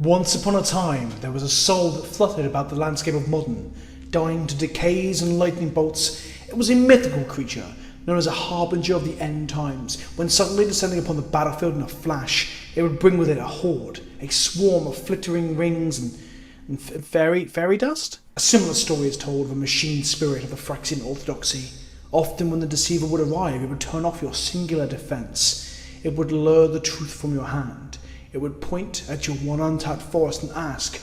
Once upon a time, there was a soul that fluttered about the landscape of modern, dying to decays and lightning bolts. It was a mythical creature, known as a harbinger of the end times. When suddenly descending upon the battlefield in a flash, it would bring with it a horde, a swarm of flittering rings and fairy dust. A similar story is told of a machine spirit of the Phyrexian orthodoxy. Often when the deceiver would arrive, it would turn off your singular defense. It would lure the truth from your hand. It would point at your one untapped forest and ask,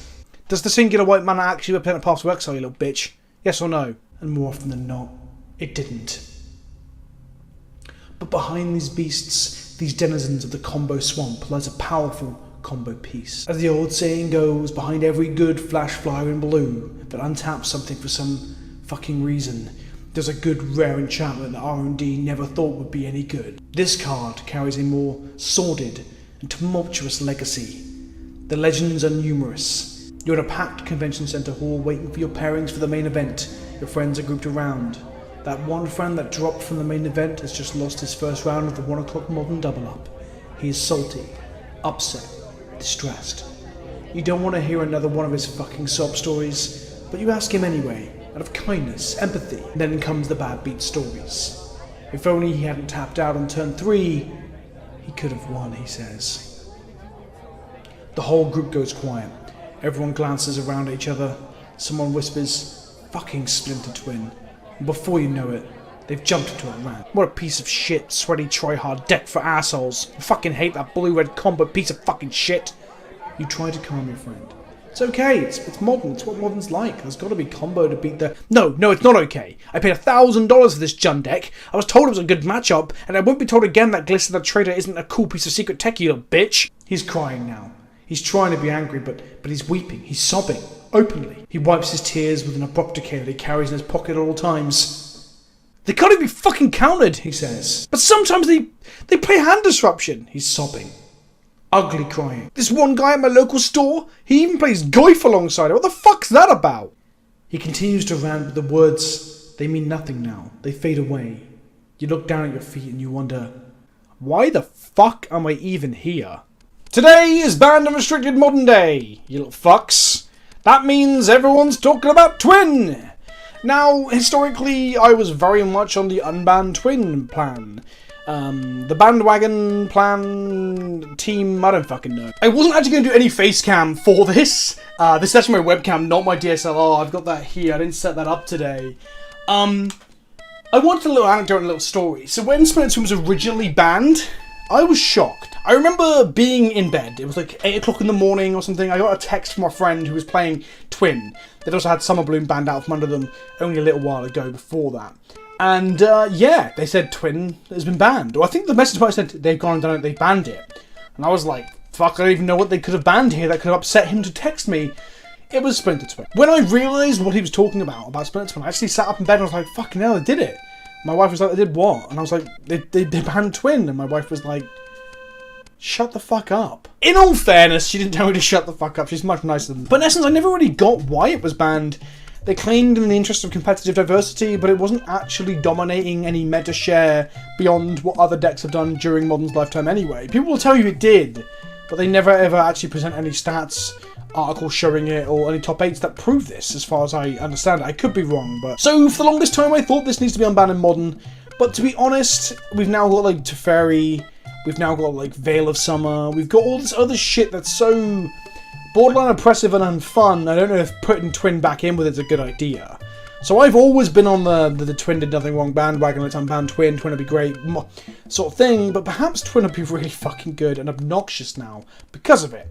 "Does the singular white mana actually represent a path to exile, you little bitch? Yes or no?" And more often than not, it didn't. But behind these beasts, these denizens of the combo swamp, lies a powerful combo piece. As the old saying goes, behind every good flash flyer in blue that untaps something for some fucking reason, there's a good rare enchantment that R&D never thought would be any good. This card carries a more sordid and tumultuous legacy. The legends are numerous. You're in a packed convention center hall waiting for your pairings for the main event. Your friends are grouped around. That one friend that dropped from the main event has just lost his first round of the 1 o'clock modern double up. He is salty, upset, distressed. You don't want to hear another one of his fucking sob stories, but you ask him anyway, out of kindness, empathy. And then comes the bad beat stories. If only he hadn't tapped out on turn 3, he could have won, he says. The whole group goes quiet. Everyone glances around at each other. Someone whispers, "Fucking Splinter Twin." And before you know it, they've jumped into a rant. What a piece of shit, sweaty try-hard deck for assholes. I fucking hate that blue-red combo piece of fucking shit. You try to calm your friend. It's okay, it's modern, it's what modern's like. There's gotta be combo to beat the... No, it's not okay. I paid $1,000 for this Jund deck. I was told it was a good matchup, and I won't be told again that Glister the Trader isn't a cool piece of secret tech, you little bitch. He's crying now. He's trying to be angry, but he's weeping. He's sobbing, openly. He wipes his tears with an abrupt decay that he carries in his pocket at all times. They can't even be fucking countered, he says. But sometimes they play hand disruption. He's sobbing. Ugly crying. This one guy at my local store, he even plays Goif alongside it. What the fuck's that about? He continues to rant, but the words, they mean nothing now. They fade away. You look down at your feet and you wonder, why the fuck am I even here? Today is Banned and Restricted Modern Day, you little fucks. That means everyone's talking about Twin. Now, historically, I was very much on the unbanned Twin plan. The bandwagon plan team, I don't fucking know. I wasn't actually going to do any face cam for this. This is actually my webcam, not my DSLR. I've got that here. I didn't set that up today. I wanted a little anecdote and a little story. So when Splinter Twin was originally banned, I was shocked. I remember being in bed. It was like 8 o'clock in the morning or something. I got a text from a friend who was playing Twin. They'd also had Summer Bloom banned out from under them only a little while ago before that. And yeah, they said Twin has been banned. Or I think the message might have said they've gone and done it, they banned it. And I was like, fuck, I don't even know what they could have banned here that could have upset him to text me. It was Splinter Twin. When I realised what he was talking about Splinter Twin, I actually sat up in bed and I was like, fucking hell, they did it. My wife was like, they did what? And I was like, they banned Twin. And my wife was like, shut the fuck up. In all fairness, she didn't tell me to shut the fuck up. She's much nicer than that. But in essence, I never really got why it was banned. They claimed in the interest of competitive diversity, but it wasn't actually dominating any meta share beyond what other decks have done during Modern's lifetime anyway. People will tell you it did, but they never ever actually present any stats, articles showing it, or any top 8s that prove this, as far as I understand it. I could be wrong, but... So, for the longest time, I thought this needs to be unbanned in Modern, but to be honest, we've now got, like, Teferi, we've now got, like, Veil of Summer, we've got all this other shit that's so borderline oppressive and unfun. I don't know if putting Twin back in with it's a good idea. So I've always been on the Twin did nothing wrong bandwagon, let's unban Twin would be great sort of thing, but perhaps Twin would be really fucking good and obnoxious now because of it.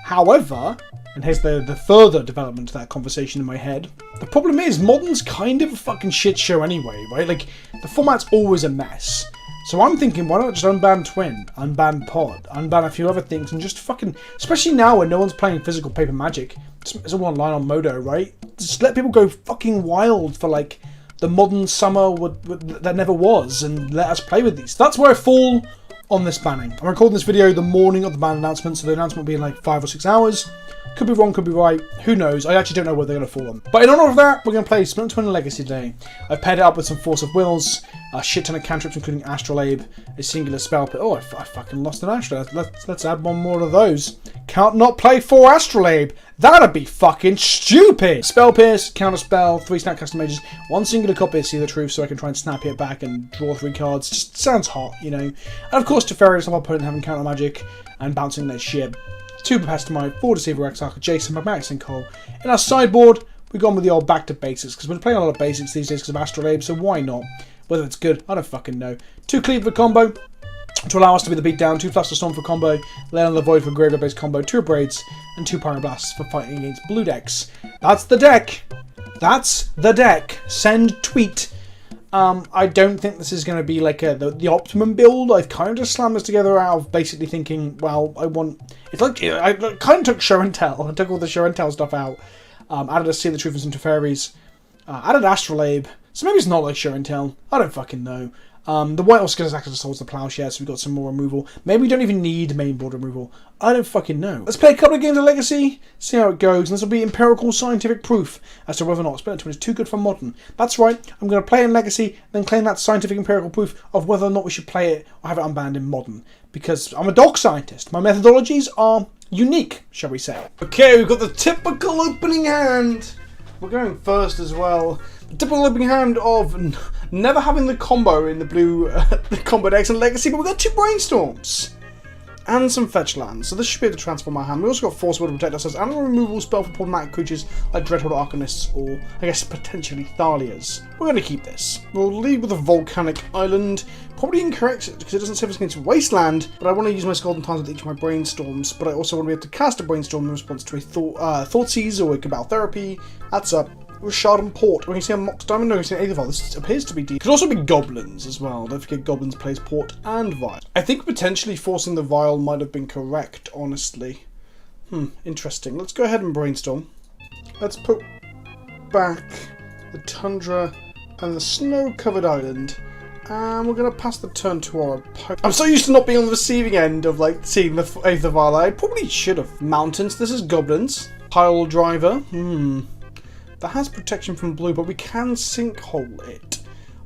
However, and here's the further development to that conversation in my head, the problem is Modern's kind of a fucking shit show anyway, right? Like, the format's always a mess. So I'm thinking, why not just unban Twin, unban Pod, unban a few other things, and just fucking... Especially now when no one's playing physical paper Magic. It's all online on Modo, right? Just let people go fucking wild for, like, the Modern summer that never was, and let us play with these. That's where I fall on this banning. I'm recording this video the morning of the ban announcement, so the announcement will be in like 5 or 6 hours. Could be wrong, could be right, who knows. I actually don't know what they're going to fall on. But in honour of that, we're going to play Splinter Twin Legacy today. I've paired it up with some Force of Wills, a shit ton of cantrips including Astrolabe, a singular spell pit. Oh, I fucking lost an Astrolabe. Let's add one more of those. Can't not play 4 Astrolabe. That'd be fucking stupid. Spell Pierce, counter spell, 3 snap custom mages, 1 singular copy of See the Truth so I can try and snap it back and draw 3 cards. Just sounds hot, you know. And of course, Teferi to stop our opponent having counter magic and bouncing their shit. 2 Pestamite, 4 Deceiver Exarch, Jason, Magmatic Sinkhole. In our sideboard, we've gone with the old back to basics because we're playing a lot of basics these days because of Astrolabe, so why not? Whether it's good, I don't fucking know. 2 Cleaver combo to allow us to be the beatdown, 2 Flusterstorm for combo, Lay on the Void for graveyard based combo, 2 Braids, and 2 Pyroblasts for fighting against blue decks. That's the deck. That's the deck. Send tweet. I don't think this is going to be like the optimum build. I've kind of just slammed this together out of basically thinking, well, it's like, I kind of took show and tell. I took all the show and tell stuff out. Added a See the Truth and some Teferis. Added Astrolabe. So maybe it's not like show and tell. I don't fucking know. The white also gives us access towards the Plowshare, so we've got some more removal. Maybe we don't even need main board removal. I don't fucking know. Let's play a couple of games of Legacy, see how it goes, and this will be empirical scientific proof as to whether or not Splinter Twin is too good for Modern. That's right, I'm going to play in Legacy, then claim that scientific empirical proof of whether or not we should play it or have it unbanned in Modern. Because I'm a dog scientist. My methodologies are unique, shall we say. Okay, we've got the typical opening hand. We're going first as well. The typical opening hand of never having the combo in the blue combo decks and Legacy, but we've got 2 Brainstorms and some fetch lands, so this should be able to transform our hand. We also got Force Will to protect ourselves and a removal spell for problematic creatures like Dreadhorde Arcanists or, I guess, potentially Thalias. We're going to keep this. We'll lead with a Volcanic Island. Probably incorrect because it doesn't save us against Wasteland, but I want to use my Golden Times with each of my Brainstorms, but I also want to be able to cast a Brainstorm in response to a Thoughtseize or a Cabal Therapy. That's up. With Shard and Port. We can see a Mox Diamond, no, we can see an Aether Vial. This appears to be deep. Could also be Goblins as well. Don't forget Goblins plays Port and Vial. I think potentially forcing the Vial might have been correct, honestly. Interesting. Let's go ahead and Brainstorm. Let's put back the Tundra and the Snow-Covered Island. And we're going to pass the turn to our opponent. I'm so used to not being on the receiving end of, like, seeing the Aether Vial. I probably should have. Mountains. This is Goblins. Pile Driver. That has protection from blue, but we can sinkhole it.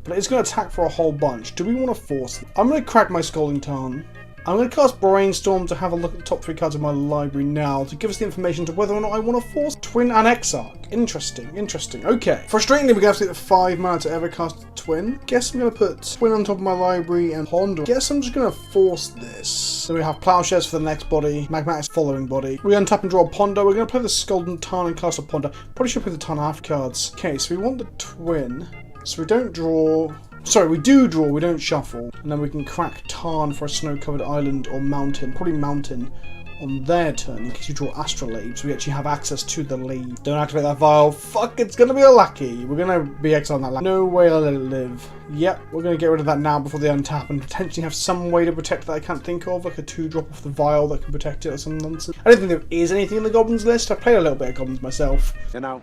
But it's going to attack for a whole bunch. Do we want to force it? I'm going to crack my Scalding Tarn. I'm going to cast Brainstorm to have a look at the top 3 cards of my library now to give us the information to whether or not I want to force Twin and Exarch. Interesting, interesting. Okay. Frustratingly, we're going to have to get the 5 mana to ever cast Twin. Guess I'm going to put Twin on top of my library and Ponder. Guess I'm just going to force this. So we have Plowshares for the next body, Magmatic's following body. We untap and draw a Ponder. We're going to play the Scalding Tarn and cast a Ponder. Probably should put the Tarn half cards. Okay, so we want the Twin. So we don't draw... Sorry, we do draw, we don't shuffle. And then we can crack Tarn for a Snow-Covered Island or Mountain. Probably Mountain on their turn in case you draw Astrolabe. So we actually have access to the lead. Don't activate that Vial. Fuck, it's going to be a lucky. We're going to be exiling that land. No way I'll let it live. Yep, we're going to get rid of that now before they untap and potentially have some way to protect that I can't think of. Like a 2-drop off the Vial that can protect it or some nonsense. I don't think there is anything in the Goblins list. I played a little bit of Goblins myself. You know,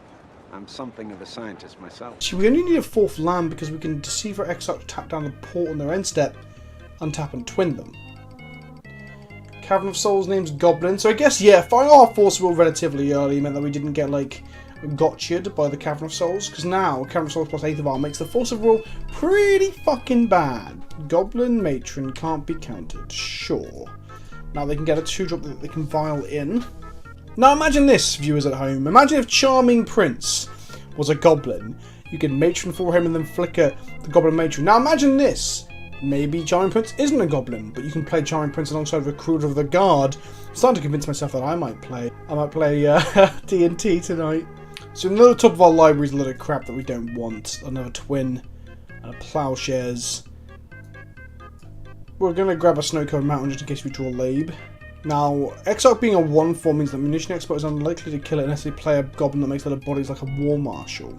I'm something of a scientist myself. So we only need a 4th land because we can Deceiver Exarch, tap down the Port on their end step, untap and twin them. Cavern of Souls name's Goblin. So I guess, yeah, firing our Force Will relatively early meant that we didn't get, like, gotcha'd by the Cavern of Souls. Because now, Cavern of Souls plus Aether Vial makes the Force of Will pretty fucking bad. Goblin Matron can't be countered. Sure. Now they can get a 2-drop that they can Vial in. Now imagine this, viewers at home. Imagine if Charming Prince was a goblin. You can Matron for him and then flicker the Goblin Matron. Now imagine this. Maybe Charming Prince isn't a goblin, but you can play Charming Prince alongside Recruiter of the Guard. I'm starting to convince myself that I might play D&T tonight. So another top of our library is a lot of crap that we don't want. Another Twin and a Plowshares. We're going to grab a Snow-Covered Mountain just in case we draw Labe. Now, Exarch being a 1/4 means that Munition Expert is unlikely to kill it unless they play a Goblin that makes other bodies like a War Marshal.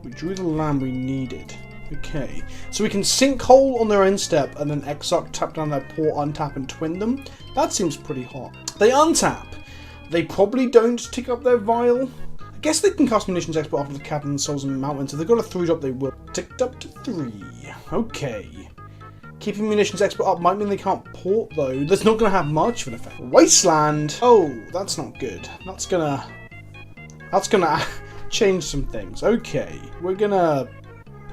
We drew the land we needed. Okay, so we can Sinkhole on their end step and then Exarch tap down their Port, untap and twin them. That seems pretty hot. They untap. They probably don't tick up their Vial. I guess they can cast Munitions Expert after the Cavern, Souls and Mountains. If they've got a 3-drop, they will. Ticked up to 3. Okay. Keeping munitions expert up might mean they can't port though. That's not going to have much of an effect. Wasteland. Oh, that's not good. That's gonna change some things. Okay, we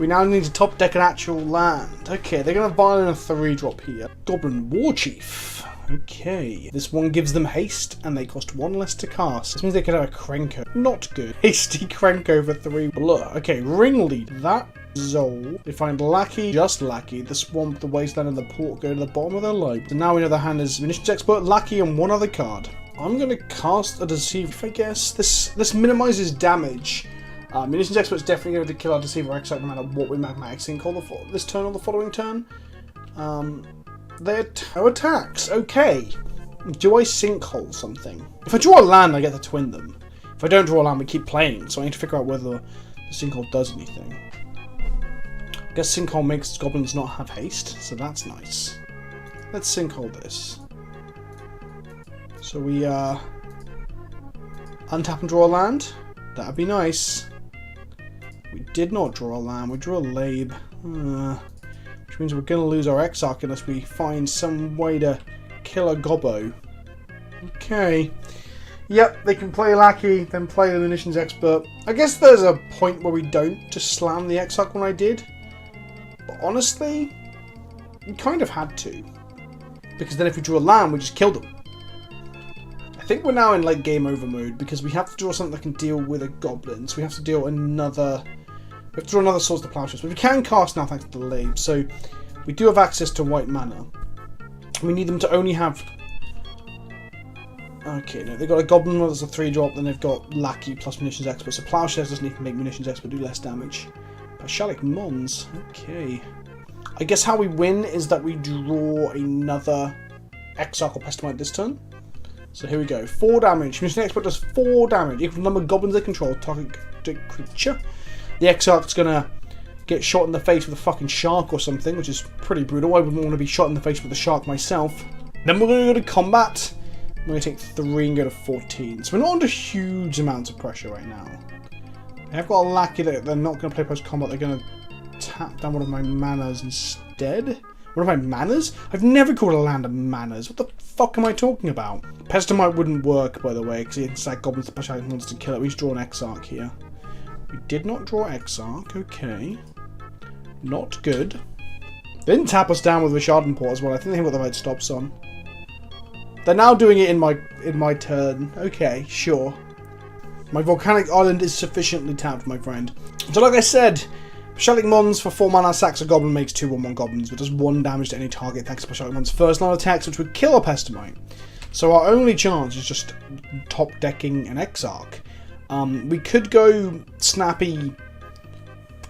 now need to top deck an actual land. Okay, they're gonna violate a 3-drop here. Goblin Warchief. Okay, this one gives them haste, and they cost 1 less to cast. This means they could have a Krenko. Not good. Hasty Krenko for 3 blur. Okay, Ringlead. That Zol. They find Lackey, just Lackey. The Swamp, the Wasteland, and the Port go to the bottom of their library. So now we know the hand is Munitions Expert, Lackey, and 1 other card. I'm gonna cast a Deceiver, I guess. This minimizes damage. Munitions Expert is definitely going to kill our Deceiver Exile no matter what we Magmatic Sinkhole this turn or the following turn. They're no attacks. Okay. Do I Sinkhole something? If I draw a land, I get to twin them. If I don't draw a land, we keep playing. So I need to figure out whether the Sinkhole does anything. I guess Sinkhole makes goblins not have haste, so that's nice. Let's Sinkhole this. So we untap and draw a land. That'd be nice. We did not draw a land, we drew a Labe. Which means we're going to lose our Exarch unless we find some way to kill a Gobbo. Okay. Yep, they can play Lackey, then play the Munitions Expert. I guess there's a point where we don't just slam the Exarch when I did. But honestly, we kind of had to. Because then if we drew a land, we just killed them. I think we're now in like game over mode because we have to draw something that can deal with a goblin. So we have to deal another. We have to draw another Swords to Plowshares. But we can cast now thanks to the Labe. So we do have access to white mana. We need them to only have. Okay, no, they've got a Goblin that's a 3-drop, then they've got Lackey plus Munitions Expert. So Plowshares doesn't even make Munitions Expert do less damage. Pashalik Mons. Okay. I guess how we win is that we draw another Exarch or Pestilmite this turn. So here we go. 4 damage. Munitions Expert does 4 damage. Equal to the number of goblins they control. Target creature. The Exarch's gonna get shot in the face with a fucking shark or something, which is pretty brutal. I wouldn't want to be shot in the face with a shark myself. Then we're going to go to combat. I'm going to take 3 and go to 14. So we're not under huge amounts of pressure right now. I've got a Lackey that they're not going to play post-combat. They're going to tap down one of my manas instead. One of my manas? I've never called a land a manas. What the fuck am I talking about? Pestilmite wouldn't work, by the way, because it's like goblins to push out wants to kill it. We just draw an Exarch here. We did not draw Exarch. Okay. Not good. They didn't tap us down with Richardon Port as well. I think they've got the right stops on. They're now doing it in my turn. Okay, sure. My Volcanic Island is sufficiently tapped, my friend. So like I said, Pashalik Mons for 4 mana sacks a goblin makes 2/1/1 goblins, which does 1 damage to any target thanks to Pashalik Mons' first line attacks, which would kill a Pestilmite. So our only chance is just top decking an Exarch. We could go snappy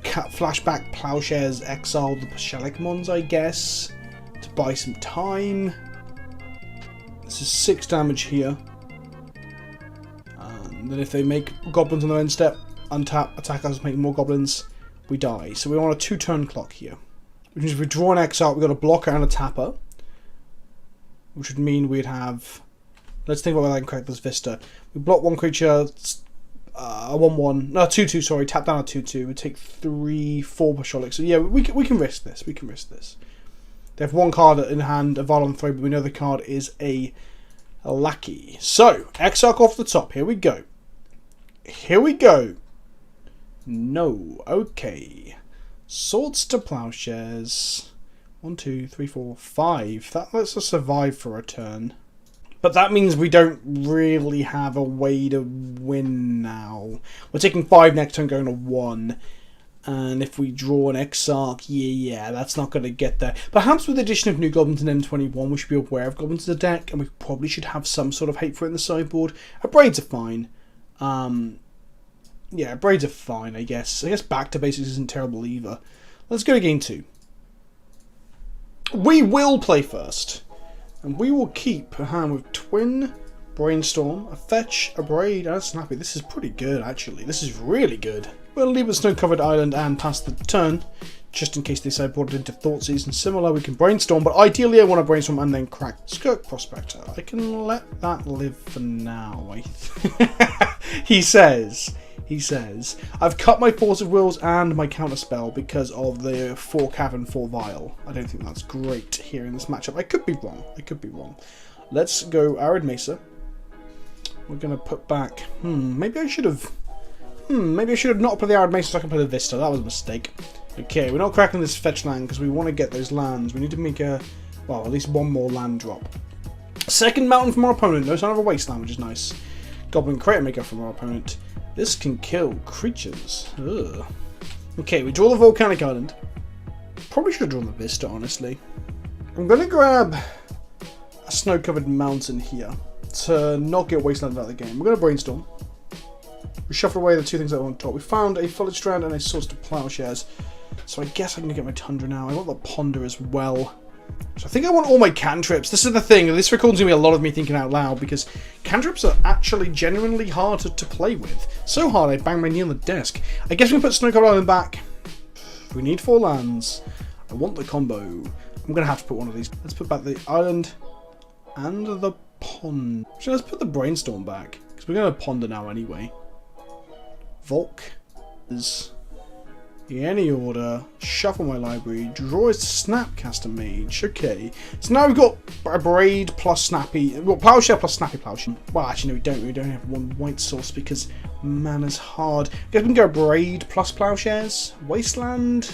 flashback Plowshares, exile the Pashalik Mons, I guess, to buy some time. This is 6 damage here. Then if they make goblins on their end step, untap, attack us, make more goblins, we die. So we're on a 2-turn clock here. Which means if we draw an Exarch, we've got a blocker and a tapper. Which would mean we'd have... Let's think about whether I can correct this Vista. We block 1 creature, a 1/1, no 2/2. Sorry, tap down a 2/2. We take 3/4 Pashalik. So yeah, we can risk this. We can risk this. They have 1 card in hand, a Valon 3, but we know the card is a Lackey. So Exarch off the top. Here we go. Here we go. No. Okay. Swords to Plowshares. 1, 2, 3, 4, 5. That lets us survive for a turn. But that means we don't really have a way to win now. We're taking 5 next turn, going to 1. And if we draw an Exarch, yeah, that's not going to get there. Perhaps with the addition of new goblins in M21, we should be aware of goblins in the deck, and we probably should have some sort of hate for it in the sideboard. Braids are fine. Yeah, braids are fine, I guess. I guess back to basics isn't terrible either. Let's go to game 2. We will play first. And we will keep a hand with Twin, Brainstorm, a Fetch, a Braid, and a Snappy. This is pretty good, actually. This is really good. We'll leave a snow-covered island and pass the turn, just in case they sideboard it into Thoughtseize and similar. We can Brainstorm, but ideally I want to Brainstorm and then crack Skirk Prospector. I can let that live for now. He says, He says, I've cut my Force of Wills and my counterspell because of the 4 Cavern, 4 Vial. I don't think that's great here in this matchup. I could be wrong. Let's go Arid Mesa. We're going to put back... maybe I should have not put the Arid Mesa so I can play the Vista. That was a mistake. Okay, we're not cracking this fetch land because we want to get those lands. We need to make at least one more land drop. Second mountain from our opponent. No sign of a wasteland, which is nice. Goblin Crater Maker from our opponent. This can kill creatures. Ugh. Okay, we draw the Volcanic Island. Probably should have drawn the Vista, honestly. I'm going to grab a snow-covered mountain here to not get wasteland out of the game. We're going to brainstorm. We shuffle away the 2 things that are on top. We found a Foliage Strand and a Source to Plowshares. So I guess I'm going to get my Tundra now. I want the Ponder as well. So I think I want all my cantrips. This is the thing. This record's going to be a lot of me thinking out loud because cantrips are actually genuinely hard to play with. So hard I banged my knee on the desk. I guess we can put Snow-Covered Island back. We need 4 lands. I want the combo. I'm going to have to put one of these. Let's put back the island and the pond. So let's put the Brainstorm back because we're going to Ponder now anyway. Volk is in any order, shuffle my library, draw a Snapcaster Mage. Okay, so now we've got a Braid plus Snappy, well, Plowshare plus Snappy Plowshare. Well, actually, no, we don't. We don't have one white source because mana's hard. I guess we can go Braid plus Plowshares. Wasteland.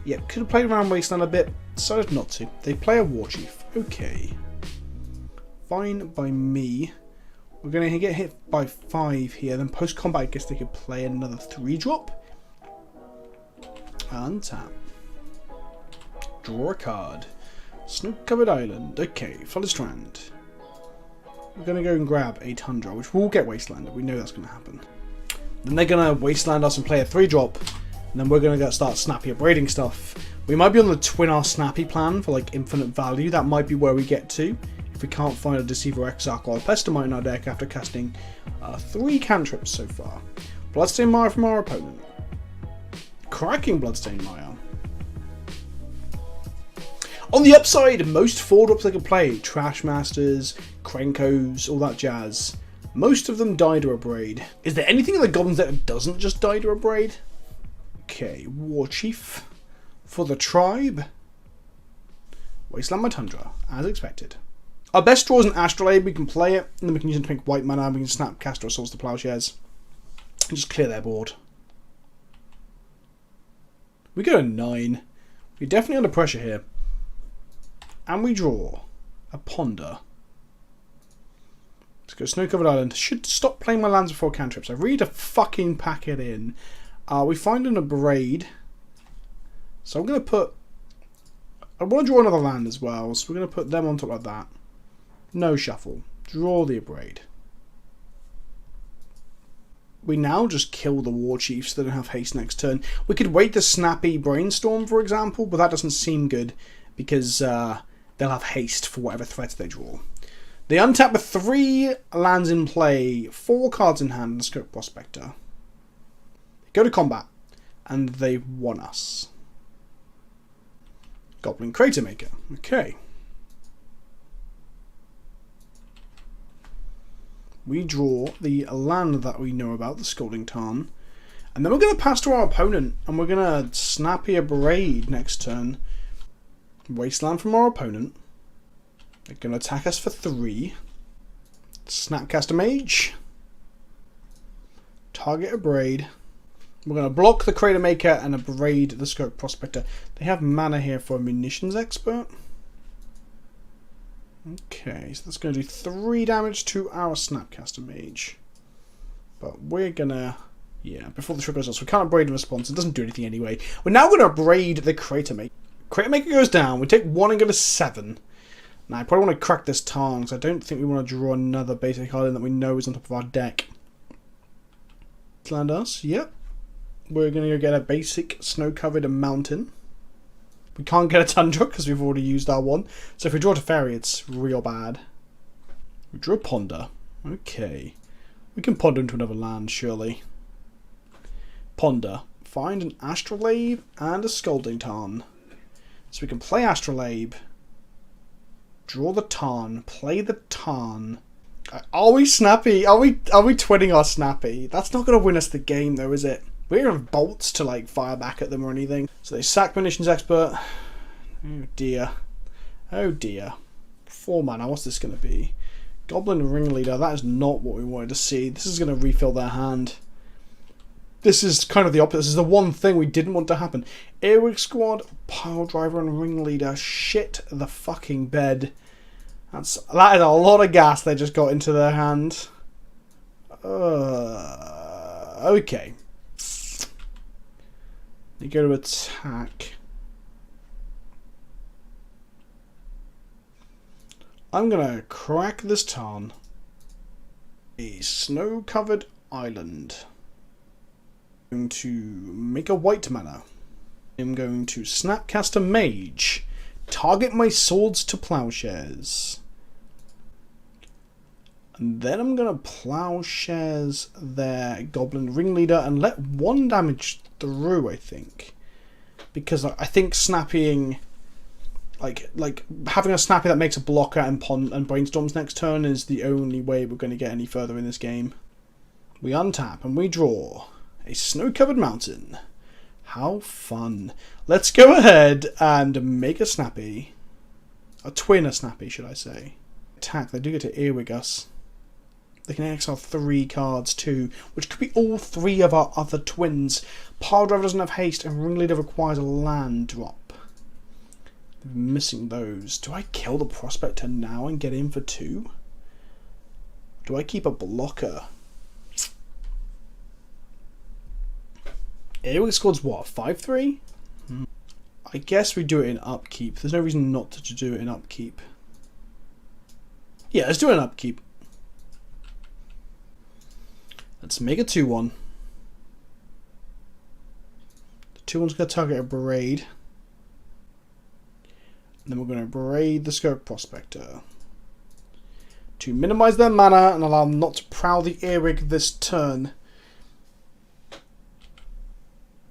Yeah, could have played around Wasteland a bit. Decided not to. They play a War Chief. Okay, fine by me. We're going to get hit by 5 here. Then post-combat, I guess they could play another 3-drop. Untap. Draw a card. Snow-covered island. Okay, Foliage Strand. We're going to go and grab a Tundra, which will get Wasteland. We know that's going to happen. Then they're going to Wasteland us and play a 3-drop. And then we're going to start snappy upgrading stuff. We might be on the Twin-R Snappy plan for like infinite value. That might be where we get to. If we can't find a Deceiver Exarch or a Pestamite in our deck after casting 3 cantrips so far. Bloodstained Mire from our opponent. Cracking Bloodstained Mire. On the upside, most 4-drops they can play, Trash Masters, Krenkos, all that jazz. Most of them die to a Braid. Is there anything in the Goblins that doesn't just die to a Braid? Okay, War Chief for the tribe. Wasteland my Tundra, as expected. Our best draw is an Astrolabe. We can play it, and then we can use it to make white mana. We can snap Caster or Souls to Plowshares and just clear their board. We go to 9. We're definitely under pressure here. And we draw a Ponder. Let's go Snow-Covered Island. Should stop playing my lands before cantrips. I really need to fucking pack it in. We find a Braid. So I'm going to put... I want to draw another land as well. So we're going to put them on top like that. No shuffle. Draw the Braid. We now just kill the War Chiefs that don't have haste next turn. We could wait the Snappy Brainstorm, for example, but that doesn't seem good because they'll have haste for whatever threats they draw. They untap with 3 lands in play, 4 cards in hand, and a Scope Prospector. They go to combat, and they want us. Goblin Crater Maker. Okay. We draw the land that we know about, the Scalding Tarn. And then we're going to pass to our opponent, and we're going to Snappy a Braid next turn. Wasteland from our opponent. They're going to attack us for 3. Snapcaster Mage. Target a Braid. We're going to block the Crater Maker and a Braid the Scope Prospector. They have mana here for a Munitions Expert. Okay, so that's going to do 3 damage to our Snapcaster Mage. But we're going to... Yeah, before the trick goes off, so we can't Braid in response. It doesn't do anything anyway. We're now going to Braid the Crater Maker. Crater Maker goes down. We take 1 and go to 7. Now, I probably want to crack this Tarn, because I don't think we want to draw another basic island that we know is on top of our deck. Land us, yep. We're going to go get a basic snow-covered mountain. We can't get a Tundra because we've already used our one. So if we draw a Teferi, it's real bad. We draw a Ponder. Okay. We can Ponder into another land, surely. Ponder. Find an Astrolabe and a Scalding Tarn. So we can play Astrolabe. Draw the Tarn. Play the Tarn. Are we snappy? Are we twinning our snappy? That's not going to win us the game though, is it? We don't have bolts to like fire back at them or anything. So they sack munitions expert. Oh dear. Oh dear. 4 mana, what's this going to be? Goblin Ringleader, that is not what we wanted to see. This is going to refill their hand. This is kind of the opposite. This is the one thing we didn't want to happen. Earwig Squad, Pile Driver and Ringleader. Shit the fucking bed. That is a lot of gas they just got into their hand. Okay. They go to attack. I'm gonna crack this tarn. A snow-covered island. I'm going to make a white mana. I'm going to Snapcaster Mage. Target my swords to plowshares. And then I'm going to plowshares their Goblin Ringleader and let 1 damage through, I think. Because I think snappying... Like having a snappy that makes a blocker and brainstorms next turn is the only way we're going to get any further in this game. We untap and we draw a snow-covered mountain. How fun. Let's go ahead and make a snappy. A twin a snappy, should I say. Attack, they do get to earwig us. They can exile 3 cards too, which could be all 3 of our other twins. Pile Driver doesn't have haste and Ringleader requires a land drop. Missing those. Do I kill the Prospector now and get in for 2? Do I keep a blocker? Earwig Squad's what? 5/3? I guess we do it in upkeep. There's no reason not to do it in upkeep. Yeah, let's do it in upkeep. Let's make a 2/1. The 2/1's going to target a Braid. And then we're going to Braid the Skirk Prospector to minimise their mana and allow them not to prowl the Earwig this turn.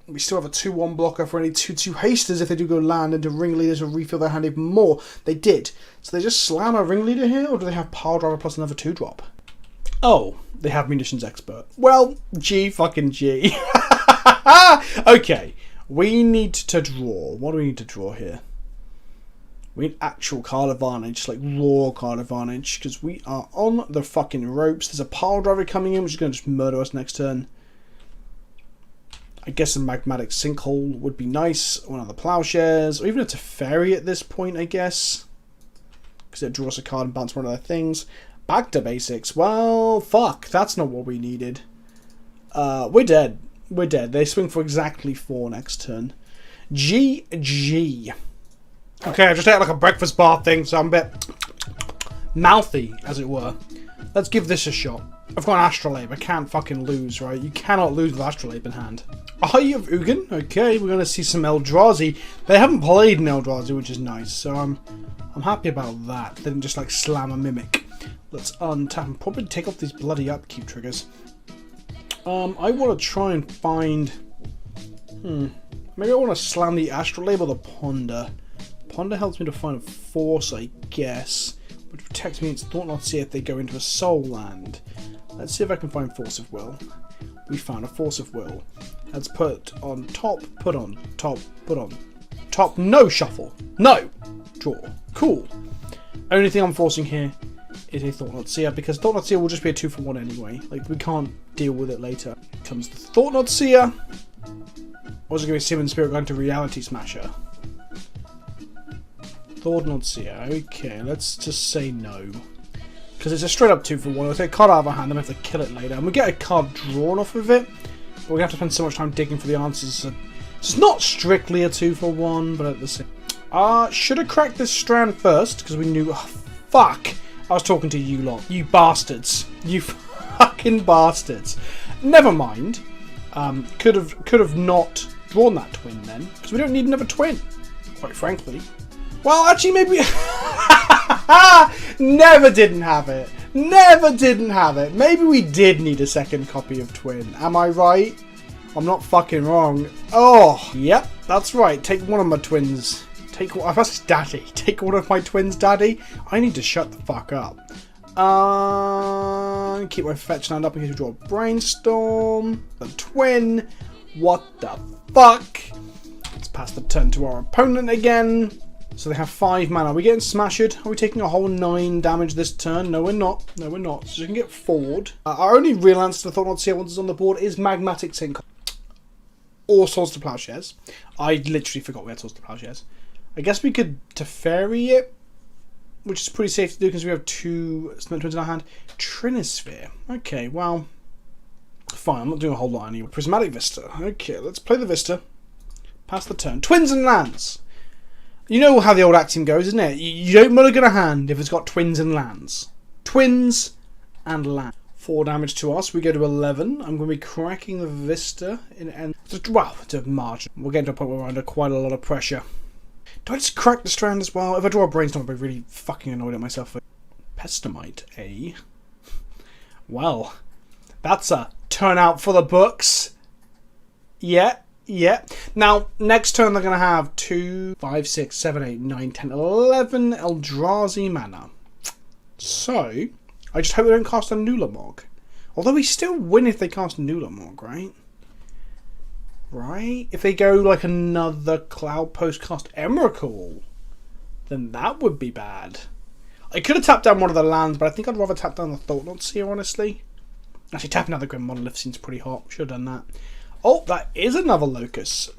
We still have a 2/1 blocker for any 2/2 hasters if they do go land into Ringleaders or refill their hand even more. They did. So they just slam a Ringleader here, or do they have Pile Driver plus another 2-drop? Oh, they have Munitions Expert. Well, G fucking G. Okay, we need to draw. What do we need to draw here? We need actual card advantage, like raw card advantage, because we are on the fucking ropes. There's a Pile Driver coming in, which is going to just murder us next turn. I guess a Magmatic Sinkhole would be nice, or one of the Plowshares, or even a Teferi at this point, I guess. Because it draws a card and bounce one of their things. Back to basics. Well, fuck, that's not what we needed. We're dead. We're dead. They swing for exactly 4 next turn. GG. Okay, I just ate like a breakfast bar thing, so I'm a bit mouthy, as it were. Let's give this a shot. I've got an Astrolabe. I can't fucking lose, right? You cannot lose with Astrolabe in hand. Eye of Ugin. Okay, we're going to see some Eldrazi. They haven't played an Eldrazi, which is nice, so I'm happy about that. They didn't just like slam a Mimic. Let's untap and probably take off these bloody upkeep triggers. I want to try and find... Maybe I want to slam the Astrolabe or the Ponder. Ponder helps me to find a Force, I guess, which protects me against Thought Not Seer if they go into a Soul Land. Let's see if I can find Force of Will. We found a Force of Will. Let's put on top, put on top, put on top. No shuffle. No! Draw. Cool. Only thing I'm forcing here is a Thought Not Seer, because Thought Not Seer will just be a 2-for-1 anyway. Like, we can't deal with it later. Comes the Thought Not Seer. Or is it going to be Simon Spirit going to Reality Smasher? Thought Not Seer. Okay, let's just say no. Because it's a straight up 2-for-1. We'll take a card out of our hand and we have to kill it later. And we get a card drawn off of it. But we have to spend so much time digging for the answers. So it's not strictly a 2-for-1, but at the same... should have cracked this strand first, because we knew... Oh, fuck! I was talking to you lot. You bastards. You fucking bastards. Never mind. Could have not drawn that twin then, because we don't need another twin, quite frankly. Well, actually, maybe... Never didn't have it. Never didn't have it. Maybe we did need a second copy of Twin. Am I right? I'm not fucking wrong. Oh, yep, that's right. Take one of my twins. That's Daddy. Take one of my twins, Daddy. I need to shut the fuck up. Keep my fetch land up in case we draw a brainstorm. The twin. What the fuck? Let's pass the turn to our opponent again. So they have 5 mana. Are we getting smashed? Are we taking a whole 9 damage this turn? No, we're not. No, we're not. So we can get forward. Our only real answer to Thought-Knot Seer once it's on the board is Magmatic Sink. Or Swords to Plowshares. I literally forgot we had Swords to Plowshares. I guess we could Teferi it, which is pretty safe to do because we have 2 Splinter Twins in our hand. Trinisphere. Okay, well, fine. I'm not doing a whole lot anyway. Prismatic Vista. Okay, let's play the Vista. Pass the turn. Twins and lands. You know how the old axiom goes, isn't it? You don't mulligan a hand if it's got twins and lands. Twins and lands. 4 damage to us. We go to 11. I'm going to be cracking the Vista in end. Well, it's a margin. We're getting to a point where we're under quite a lot of pressure. Do I just crack the Strand as well? If I draw a Brainstorm, I'll be really fucking annoyed at myself. Pestamite, eh? Well, that's a turnout for the books. Yeah. Yeah. Now, next turn they're going to have 2, 5, 6, 7, 8, 9, 10, 11 Eldrazi mana. So, I just hope they don't cast a Nulamog. Although we still win if they cast Nulamog, right? Right? If they go like another Cloud Post cast Emrakul, then that would be bad. I could have tapped down one of the lands, but I think I'd rather tap down the Thought-Knot Seer, honestly. Actually, tapping out the Grim Monolith seems pretty hot. Should have done that. Oh, that is another Locus.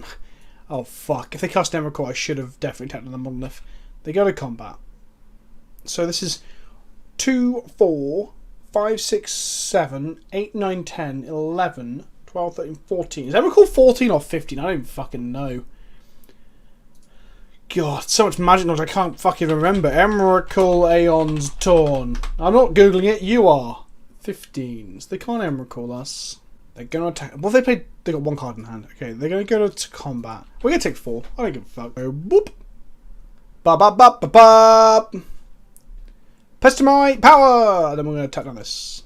Oh, fuck. If they cast Emrakul, I should have definitely tapped on the Monolith. They go to combat. So this is 2, 4, 5, 6, 7, 8, 9, 10, 11, 12, 13, 14. Is Emrakul 14 or 15? I don't even fucking know. God, so much magic knowledge I can't fucking remember. Emrakul Aeon's Torn. I'm not Googling it, you are. 15s. They can't Emrakul us. They're going to attack. Well, they got 1 card in hand. Okay, they're going to go to combat. We're going to take 4. I don't give a fuck. Go boop. Ba ba ba ba ba. Pestamite power. Then we're going to attack on this.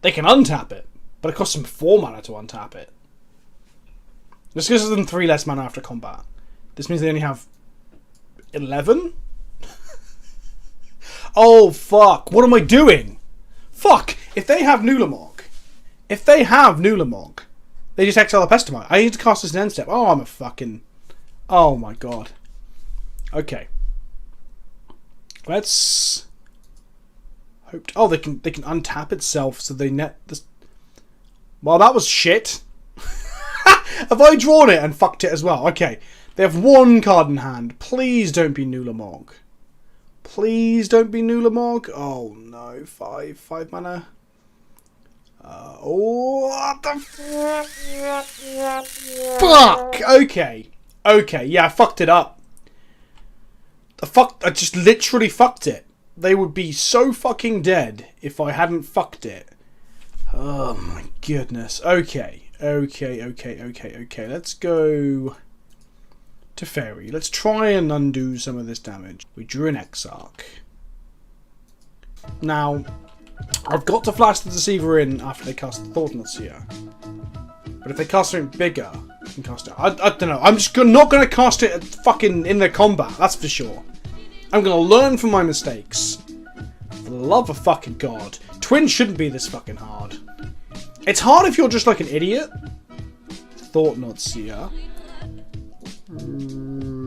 They can untap it, but it costs them 4 mana to untap it. This gives them 3 less mana after combat. This means they only have 11. Oh fuck! What am I doing? Fuck! If they have Nulamog. If they have Nulamog, they just exile the Pestamite. I need to cast this in end step. Oh, I'm a fucking... Oh my god. Okay. Let's... hope... Oh, they can untap itself so they net this... Well, that was shit. Have I drawn it and fucked it as well? Okay. They have 1 card in hand. Please don't be Nulamog. Please don't be Nulamog. Oh no. 5 mana. What the fuck? Okay. Okay, yeah, I fucked it up. I just literally fucked it. They would be so fucking dead if I hadn't fucked it. Oh my goodness. Okay. Let's go to Fairy. Let's try and undo some of this damage. We drew an Exarch. Now, I've got to flash the Deceiver in after they cast the Thought-Knot Seer. But if they cast something bigger, I can cast it. I don't know. I'm just not going to cast it fucking in the combat. That's for sure. I'm going to learn from my mistakes. For the love of fucking God. Twin shouldn't be this fucking hard. It's hard if you're just like an idiot. Thought-Knot Seer.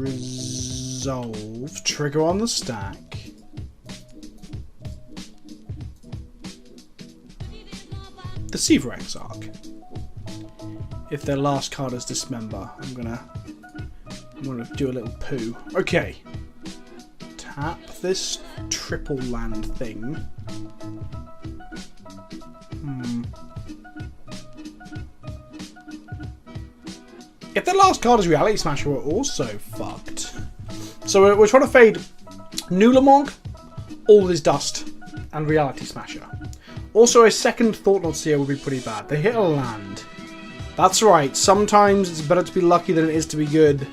Resolve. Trigger on the stack. Deceiver Exarch. If their last card is Dismember, I'm gonna do a little poo. Okay. Tap this triple land thing. If their last card is Reality Smasher, we're also fucked. So we're trying to fade Nulamog, All Is Dust, and Reality Smasher. Also, a second Thought-Knot Seer would be pretty bad. They hit a land. That's right. Sometimes it's better to be lucky than it is to be good.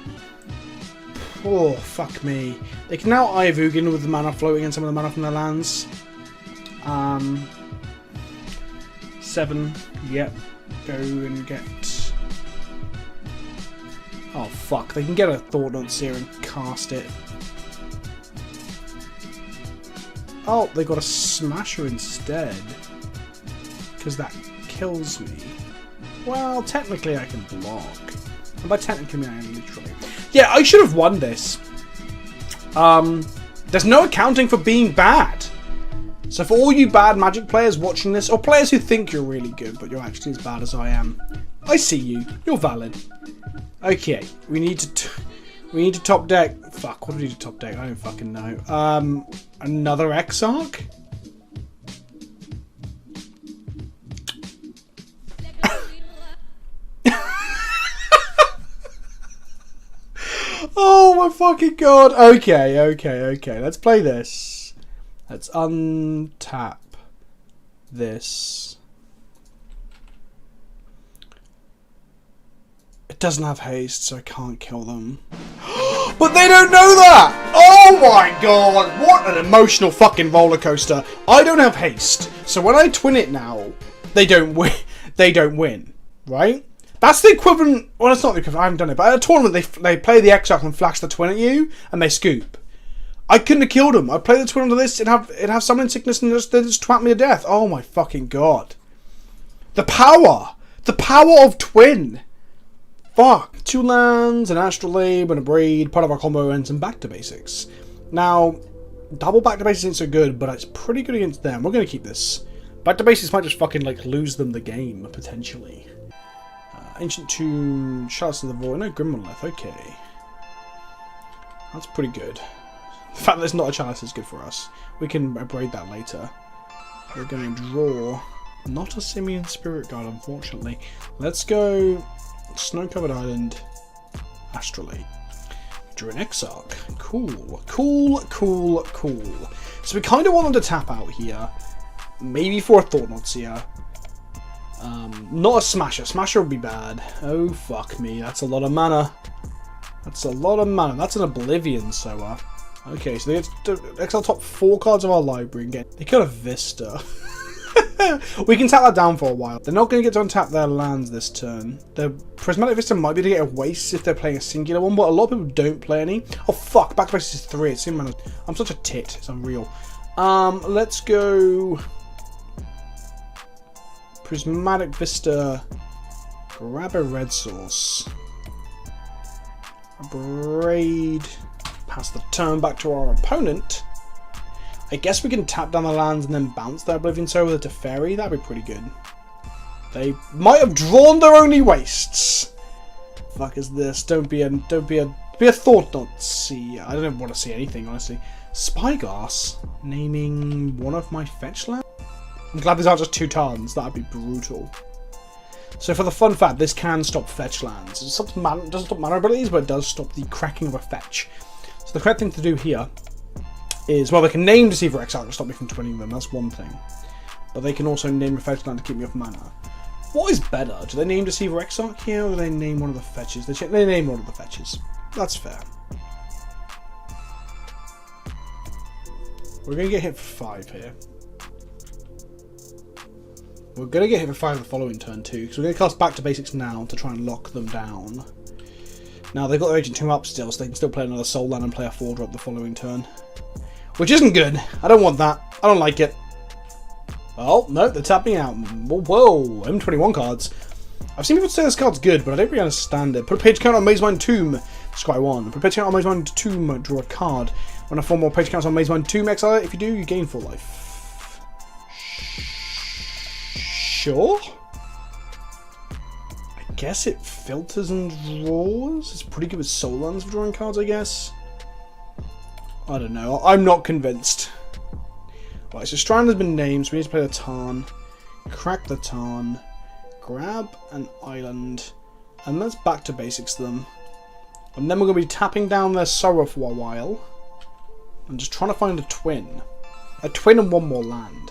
Oh, fuck me. They can now Ivugin with the mana floating and some of the mana from their lands. 7. Yep. Go and get... Oh, fuck. They can get a Thought-Knot Seer and cast it. Oh, they got a smasher instead. Because that kills me. Well, technically I can block. And by technically I mean literally. Yeah, I should have won this. There's no accounting for being bad. So for all you bad Magic players watching this, or players who think you're really good, but you're actually as bad as I am, I see you. You're valid. Okay, we need to top deck. Fuck, what do we need to top deck? I don't fucking know. Another Exarch? Oh my fucking god. Okay. Let's play this. Let's untap this. It doesn't have haste, so I can't kill them. But they don't know that! Oh my god! What an emotional fucking roller coaster. I don't have haste, so when I twin it now, they don't win. They don't win, right? That's the equivalent. Well, it's not the equivalent. I haven't done it, but at a tournament, they play the Exarch and flash the twin at you, and they scoop. I couldn't have killed them. I'd play the twin onto this, it'd have summoning sickness, and they'd just twat me to death. Oh my fucking god! The power of twin. Fuck. 2 lands, an astrolabe, and a braid. Part of our combo ends in back to basics. Now, double back to basics isn't so good, but it's pretty good against them. We're gonna keep this. Back to basics might just fucking like lose them the game potentially. Ancient Tomb, Shards of the Void, no Grim Monolith, okay. That's pretty good. The fact that it's not a chalice is good for us. We can braid that later. We're going to draw, not a Simian Spirit Guide, unfortunately. Let's go Snow-Covered Island, Astrolabe. Drew an Exarch. Cool. So we kind of want them to tap out here. Maybe for a Thought-Knot-Seer. Not a Smasher. Smasher would be bad. Oh, fuck me. That's a lot of mana. That's an Oblivion Sower. Okay, so they get to exile top 4 cards of our library and get... They kill a Vista. We can tap that down for a while. They're not going to get to untap their lands this turn. The Prismatic Vista might be able to get a waste if they're playing a singular one, but a lot of people don't play any. Oh, fuck. Back to base is 3. It's in mana. I'm such a tit. It's unreal. Let's go... Prismatic Vista, grab a red source, a braid, pass the turn back to our opponent. I guess we can tap down the lands and then bounce their Oblivion Sower with a Teferi. That'd be pretty good. They might have drawn their only wastes. Fuck is this? Don't be a Thought-Knot-Seer. I don't want to see anything honestly. Spyglass, naming one of my fetch lands. I'm glad these aren't just 2 turns, that'd be brutal. So for the fun fact, this can stop fetch lands. It doesn't stop mana abilities, but it does stop the cracking of a fetch. So the correct thing to do here is, well, they can name Deceiver Exarch to stop me from twinning them, that's one thing. But they can also name a fetch land to keep me off mana. What is better? Do they name Deceiver Exarch here, or do they name one of the fetches? They name one of the fetches. That's fair. We're going to get hit for 5 here. We're going to get hit for 5 the following turn too, because we're going to cast Back to Basics now to try and lock them down. Now they've got their Ancient Tomb up still, so they can still play another Soul Land and play a 4-drop the following turn. Which isn't good. I don't want that. I don't like it. Oh, no, they're tapping out. Whoa, M21 cards. I've seen people say this card's good, but I don't really understand it. Put a page count on Mazemind Tomb, Sky 1. Put a page count on Mazemind Tomb, draw a card. When I form more page counts on Mazemind Tomb, exile it. If you do, you gain full life. Sure. I guess it filters and draws. It's pretty good with Soul Lands for drawing cards, I guess. I don't know. I'm not convinced. Right, so Strand has been named, so we need to play the Tarn. Crack the Tarn. Grab an island. And let's Back to Basics them. And then we're going to be tapping down their Sorrow for a while. And just trying to find a twin. A twin and 1 more land.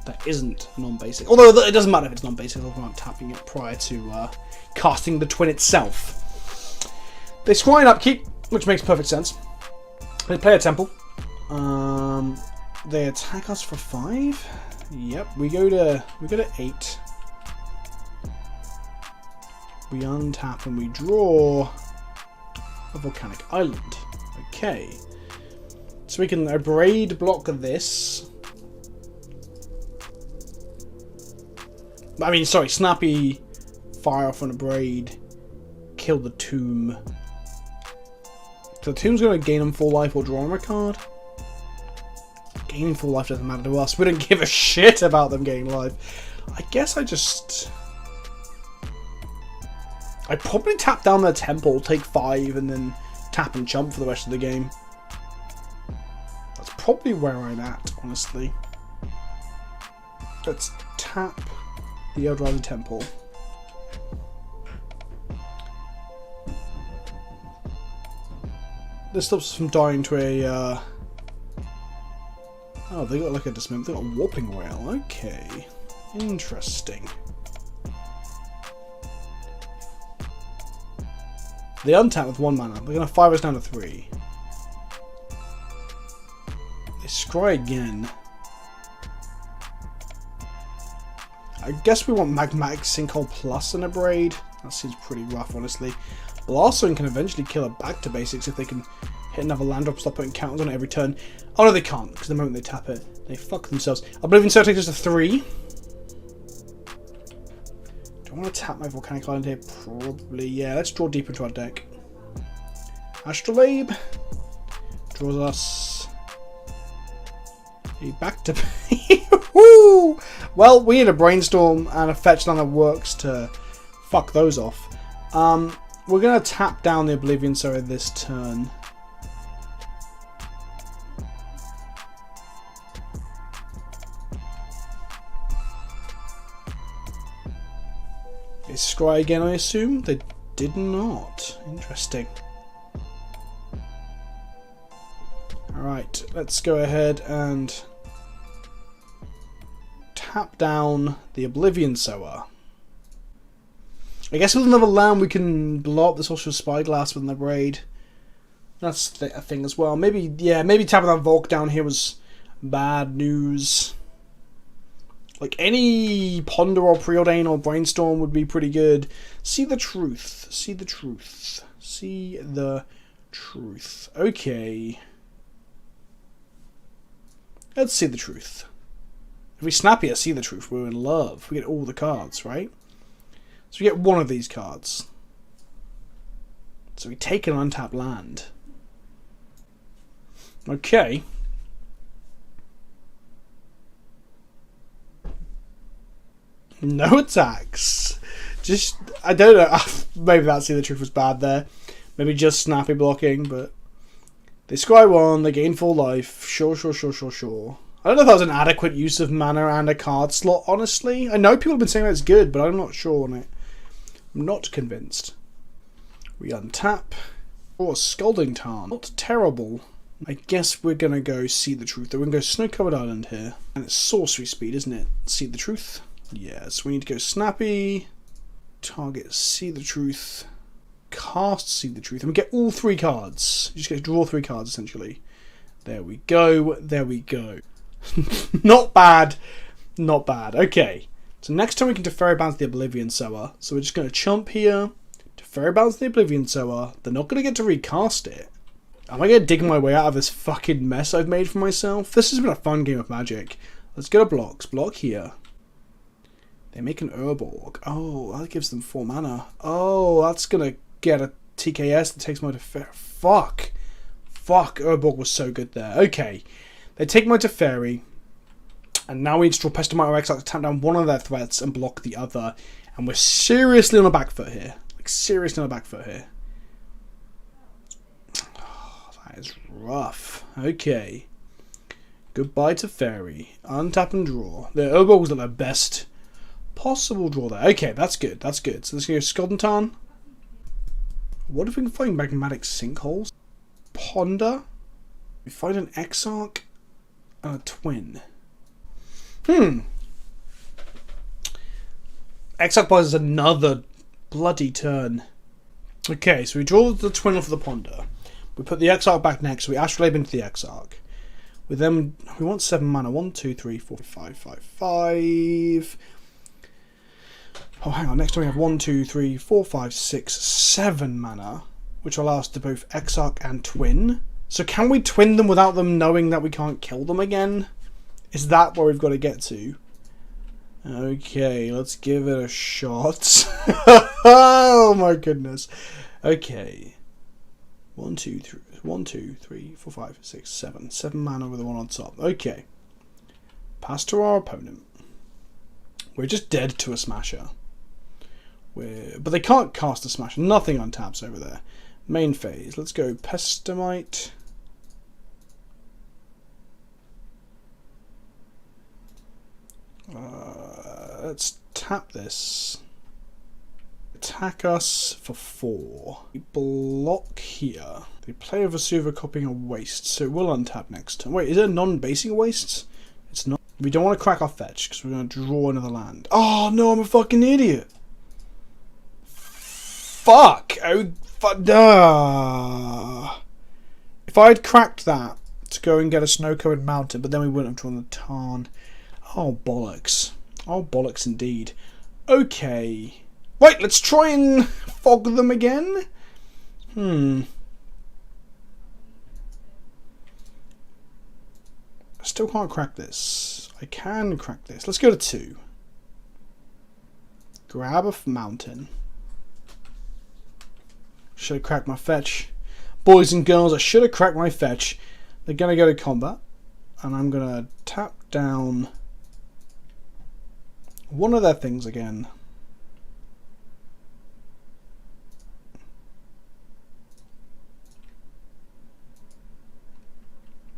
That isn't non-basic. Although it doesn't matter if it's non-basic, as long as I'm tapping it prior to casting the twin itself. They scry an upkeep, which makes perfect sense. They play a temple. They attack us for 5. Yep, we go to 8. We untap and we draw a volcanic island. Okay. So we can abrade block this. I mean, sorry, snappy fire off an abrade. Kill the tomb. So the tomb's going to gain them full life or draw them a card. Gaining full life doesn't matter to us. We don't give a shit about them gaining life. I guess I'd probably tap down their temple, take 5, and then tap and jump for the rest of the game. That's probably where I'm at, honestly. Let's tap the Eldritch Temple. This stops us from dying to a, oh, they got like a dismember. They got a warping whale. Okay. Interesting. They untap with 1 mana. They're going to 5 us down to 3. They scry again. I guess we want Magmatic Sinkhole plus an Abrade. That seems pretty rough, honestly. Blast can eventually kill a back to basics if they can hit another land drop, stop putting counters on it every turn. Oh no, they can't, because the moment they tap it, they fuck themselves. Oblivion Soul takes us to 3. Do I want to tap my Volcanic Island here? Probably, yeah. Let's draw deep into our deck. Astrolabe draws us a back to Woo! Well, we need a Brainstorm and a fetch land that works to fuck those off. We're going to tap down the Oblivion Soul this turn. They scry again, I assume? They did not. Interesting. Alright, let's go ahead and tap down the Oblivion Sower. I guess with another land we can blow up the Social Spyglass with an Abrade. That's a thing as well. Maybe, yeah, maybe tapping that Volk down here was bad news. Like any Ponder or Preordain or Brainstorm would be pretty good. See the truth. See the truth. See the truth. Okay. Let's see the truth. If we snap here, see the truth, we're in love. We get all the cards, right? So we get one of these cards. So we take an untapped land. Okay. No attacks. Just, I don't know. Maybe that see the truth was bad there. Maybe just snappy blocking, but they scry 1, they gain full life. Sure. I don't know if that was an adequate use of mana and a card slot, honestly. I know people have been saying that's good, but I'm not sure on it. I'm not convinced. We untap. Oh, a Scalding Tarn. Not terrible. I guess we're going to go see the truth. We're going to go Snow-Covered Island here. And it's sorcery speed, isn't it? See the truth? Yes, we need to go snappy. Target see the truth. Cast see the truth. And we get all 3 cards. You just get to draw 3 cards, essentially. There we go. There we go. Not bad. Not bad. Okay. So next time we can Teferi bounce the Oblivion Sower. So we're just going to chump here. Teferi bounce the Oblivion Sower. They're not going to get to recast it. Am I going to dig my way out of this fucking mess I've made for myself? This has been a fun game of Magic. Let's go to blocks. Block here. They make an Urborg. Oh, that gives them 4 mana. Oh, that's going to get a TKS that takes my Teferi. Fuck. Fuck. Urborg was so good there. Okay. They take my Teferi. And now we need to draw Pestomite or Exile to tap down one of their threats and block the other. And we're seriously on a back foot here. Like, seriously on a back foot here. Oh, that is rough. Okay. Goodbye Teferi. Untap and draw. The Urborg was at their best possible draw there. Okay, that's good. That's good. So let's go Scalding Tarn. What if we can find Magmatic Sinkholes? Ponder. We find an Exarch and a Twin. Exarch buys us another bloody turn. Okay, so we draw the Twin off the Ponder. We put the Exarch back next, so we Astrolabe into the Exarch. We want 7 mana. 1, 2, 3, 4, 5, 5, 5. Oh, hang on. Next time we have 1, 2, 3, 4, 5, 6, 7 mana, which will allow us to both Exarch and Twin. So can we twin them without them knowing that we can't kill them again? Is that where we've got to get to? Okay, let's give it a shot. Oh my goodness. Okay. 1, 2, 3, 1, 2, 3, 4, 5, 6, 7. 7 mana with the one on top. Okay. Pass to our opponent. We're just dead to a smasher. But they can't cast a smasher. Nothing untaps over there. Main phase. Let's go Pestamite. Let's tap this. Attack us for 4. We block here. They play a Vesuva copying a waste, so it will untap next turn. Wait, is it non-basing wastes? It's not. We don't want to crack our fetch because we're going to draw another land. Oh no, I'm a fucking idiot. Fuck! Oh, if I had cracked that to go and get a snow-covered mountain, but then we wouldn't have drawn the Tarn. Oh, bollocks. Oh, bollocks indeed. Okay. Right, let's try and fog them again. I still can't crack this. I can crack this. Let's go to 2. Grab a mountain. Should have cracked my fetch. Boys and girls, I should have cracked my fetch. They're going to go to combat. And I'm going to tap down one of their things again.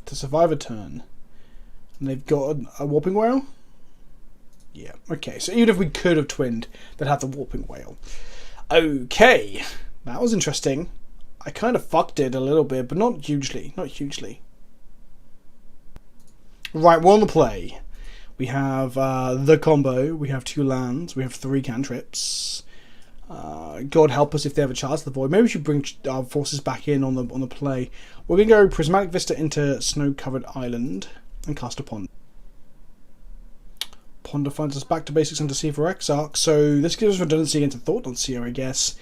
To survive a turn. And they've got a Warping Whale? Yeah, okay. So even if we could have twinned, they'd have the Warping Whale. Okay. That was interesting. I kind of fucked it a little bit, but not hugely. Not hugely. Right, we're on the play. We have the combo. We have 2 lands. We have 3 cantrips. God help us if they have a Charge of the Void. Maybe we should bring our forces back in on the play. We're going to go Prismatic Vista into Snow-Covered Island and cast a Ponder. Ponder finds us back to basics and Deceiver Exarch. So this gives us redundancy into Thought-on-Seer, I guess.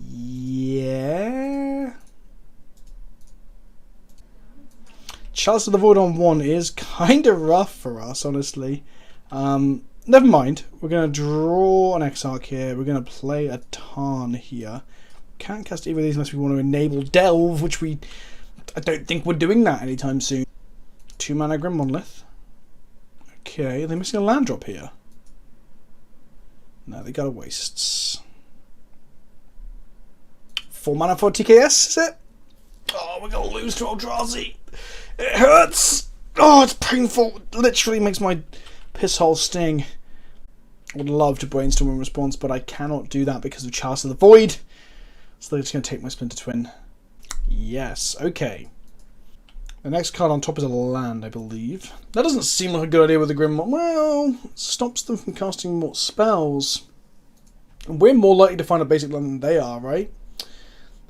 Yeah. Chalice of the Void on 1 is kind of rough for us, honestly. Never mind. We're going to draw an Exarch here. We're going to play a Tarn here. Can't cast either of these unless we want to enable Delve, which I don't think we're doing that anytime soon. 2 mana Grim Monolith. Okay, are they missing a land drop here? No, they got a Wastes. 4 mana for TKS, is it? Oh, we're going to lose to Eldrazi. It hurts. Oh, it's painful. It literally makes my piss hole sting. I would love to brainstorm a response, but I cannot do that because of Chalice of the Void. So they're just going to take my Splinter Twin. Yes, okay. The next card on top is a land, I believe. That doesn't seem like a good idea with the Grim. Well, it stops them from casting more spells. And we're more likely to find a basic land than they are, right?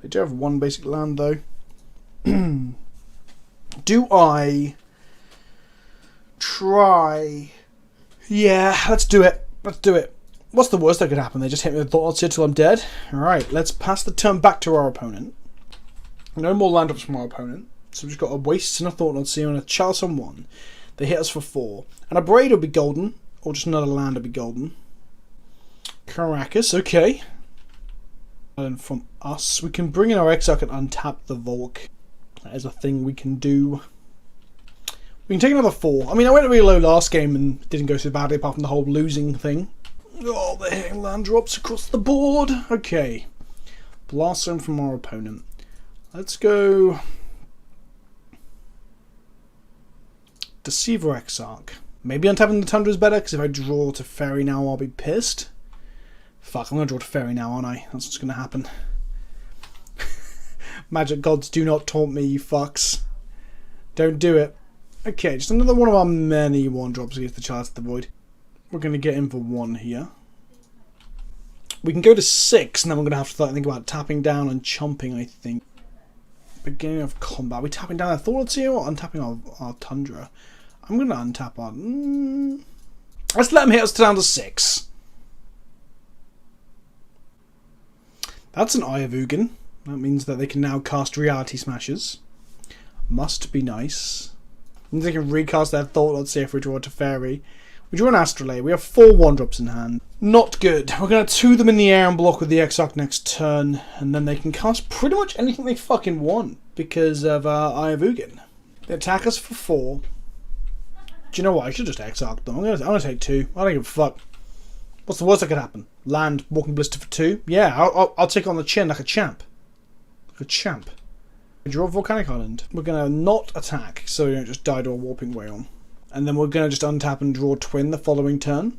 They do have 1 basic land, though. Do I try? Yeah, let's do it. Let's do it. What's the worst that could happen? They just hit me with Thought-on-Seer till I'm dead? Alright, let's pass the turn back to our opponent. No more land drops from our opponent. So we've just got a Waste and a Thought-on-Seer and a Chalice on 1. They hit us for 4. And a Braid will be golden. Or just another land will be golden. Caracas, okay. And from us, we can bring in our Exarch and untap the Volk. That is a thing we can do. We can take another 4. I mean, I went really low last game and didn't go so badly apart from the whole losing thing. Oh, they're hitting land drops across the board. Okay. Blast Zone from our opponent. Let's go Deceiver Exarch. Maybe untapping the Tundra is better, because if I draw to Fairy now, I'll be pissed. Fuck, I'm going to draw to Fairy now, aren't I? That's what's going to happen. Magic gods, do not taunt me, you fucks. Don't do it. Okay, just another one of our many 1-drops against the Chalice of the Void. We're going to get in for 1 here. We can go to 6, and then we're going to have to think about tapping down and chomping, I think. Beginning of combat. Are we tapping down our Thought-on-Seer or untapping our Tundra? I'm going to untap our... Let's let him hit us down to 6. That's an Eye of Ugin. That means that they can now cast Reality Smashers. Must be nice. Means they can recast their Thought. Let's see if we draw a Teferi. We draw an Astrolabe. We have 4 1-drops in hand. Not good. We're going to 2 them in the air and block with the Exarch next turn. And then they can cast pretty much anything they fucking want because of Eye of Ugin. They attack us for 4. Do you know what? I should just Exarch them. I'm gonna take 2. I don't give a fuck. What's the worst that could happen? Land Walking Blister for 2? Yeah, I'll take it on the chin like a champ. Like a champ. We draw Volcanic Island. We're going to not attack, so we don't just die to a Warping Whale. And then we're going to just untap and draw Twin the following turn.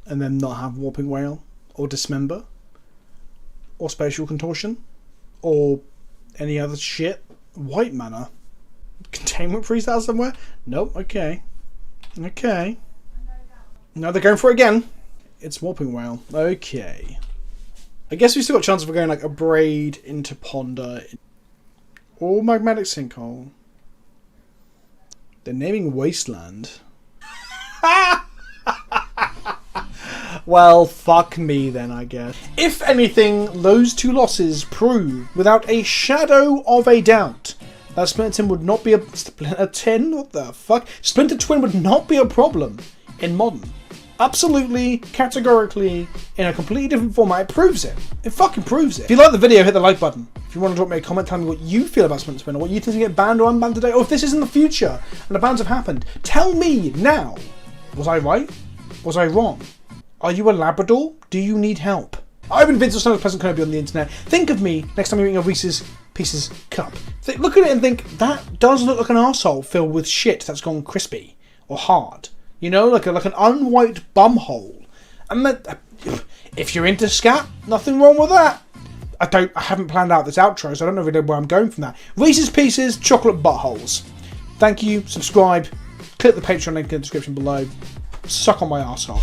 And then not have Warping Whale. Or Dismember. Or Spatial Contortion. Or any other shit. White mana. Containment Freestyle somewhere? Nope, okay. Okay. Now they're going for it again. It's Warping Whale. Okay. I guess we still got a chance of going like Abrade into Ponder. Or Magmatic Sinkhole. They're naming Wasteland. Well, fuck me then, I guess. If anything, those 2 losses prove, without a shadow of a doubt, that Splinter Twin would not be a... Splinter Twin? What the fuck? Splinter Twin would not be a problem in Modern. Absolutely, categorically, in a completely different format. It proves it. It fucking proves it. If you like the video, hit the like button. If you want to drop me a comment, tell me what you feel about Splinter Twin, or what you think to get banned or unbanned today, or if this is in the future and the bans have happened. Tell me now. Was I right? Was I wrong? Are you a Labrador? Do you need help? I've been Vince, son of PleasantKenobi on the internet. Think of me next time you're eating a Reese's Pieces cup. Look at it and think, that does look like an arsehole filled with shit that's gone crispy or hard. You know, like an unwiped bumhole. And that, if you're into scat, nothing wrong with that. I haven't planned out this outro, so I don't know really where I'm going from that. Reese's Pieces, chocolate buttholes. Thank you, subscribe, click the Patreon link in the description below. Suck on my arsehole.